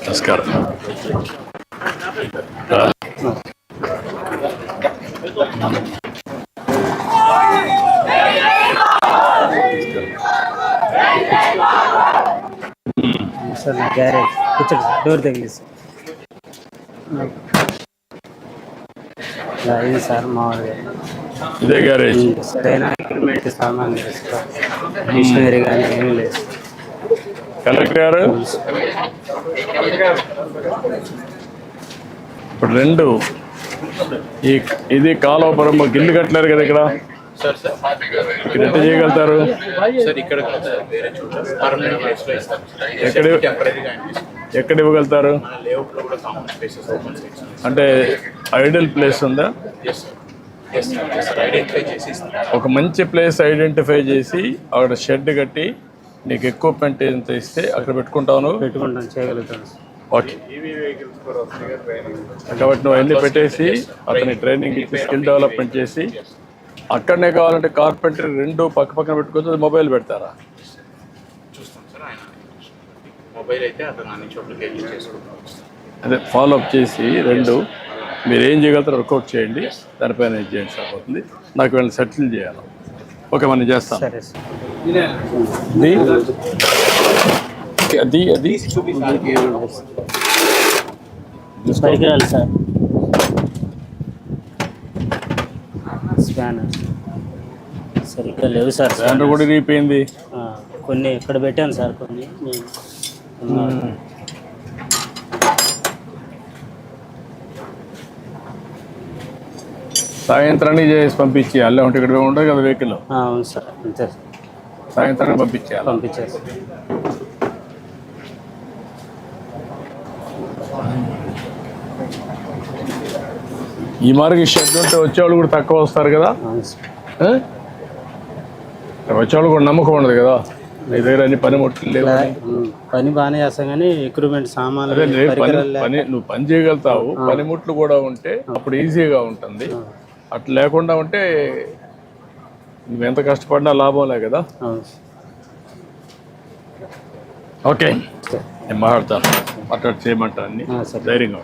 నమస్కారం. సార్ నా గ్యారేజ్ కూర్చోండి సార్, డోర్ తగిలిసి ఇది సార్ మామూలుగా ఇదే గ్యారేజ్. సరైన ఎక్విప్మెంట్ సామాన్ లేదు సార్, మిషనరీ కానీ ఏమీ లేదు. కలెక్టర్ గారు ఇప్పుడు రెండు ఇది కాలువపురం ఇల్లు కట్టలేరు కదా ఇక్కడ, ఇక్కడ ఎట్లా చేయగలుగుతారు? ఎక్కడ ఇవ్వగలుగుతారు? అంటే ఐడియల్ ప్లేస్ ఉందా? ఒక మంచి ప్లేస్ ఐడెంటిఫై చేసి అక్కడ షెడ్ కట్టి నీకు ఎక్విప్మెంట్ ఎంత ఇస్తే అక్కడ పెట్టుకుంటాను. చేయగలుగుతాను. ఓకే, కాబట్టి నువ్వు అన్నీ పెట్టేసి అతని ట్రైనింగ్ ఇచ్చి స్కిల్ డెవలప్మెంట్ చేసి అక్కడనే కావాలంటే కార్పెంటరీ రెండు పక్క పక్కన పెట్టుకోవచ్చు. మొబైల్ పెడతారా? అదే ఫాలో అప్ చేసి రెండు మీరు ఏం చేయగలుగుతారో వర్కౌట్ చేయండి, దానిపైన ఏం చేయండి సరిపోతుంది. నాకు వీళ్ళని సెటిల్ చేయాలి. ఓకే, మనం చేస్తాం. అది అది పరికరాలు సార్, స్పానర్ సరిగ్గా లేవు సార్. స్పానర్ కూడా ఇరిగిపోయింది. కొన్ని ఇక్కడ పెట్టాను సార్, కొన్ని సాయంత్రానికి చేసి పంపించి అల్లే ఉంటే ఇక్కడ ఉంటుంది కదా వెహికల్. అవును సార్, అంతే సార్. సాయంత్రానికి పంపించారు. ఈ మార్గం షెడ్ ఉంటే వచ్చేవాళ్ళు కూడా తక్కువ వస్తారు కదా, వచ్చేవాళ్ళు కూడా నమ్మకం ఉండదు కదా. నీ దగ్గర అన్ని పనిముట్లు లేవు. పని బాగానే చేస్తాం కానీ ఎక్విప్మెంట్ సామాన్లు పని నువ్వు పని చేయగలుగుతావు. పనిముట్లు కూడా ఉంటే అప్పుడు ఈజీగా ఉంటుంది. అట్లా లేకుండా ఉంటే నువ్వు ఎంత కష్టపడినా లాభంలే కదా. ఓకే, నేను మాట్లాడతాను. మాట్లాడి చేయమంటా అన్ని ధైర్యంగా.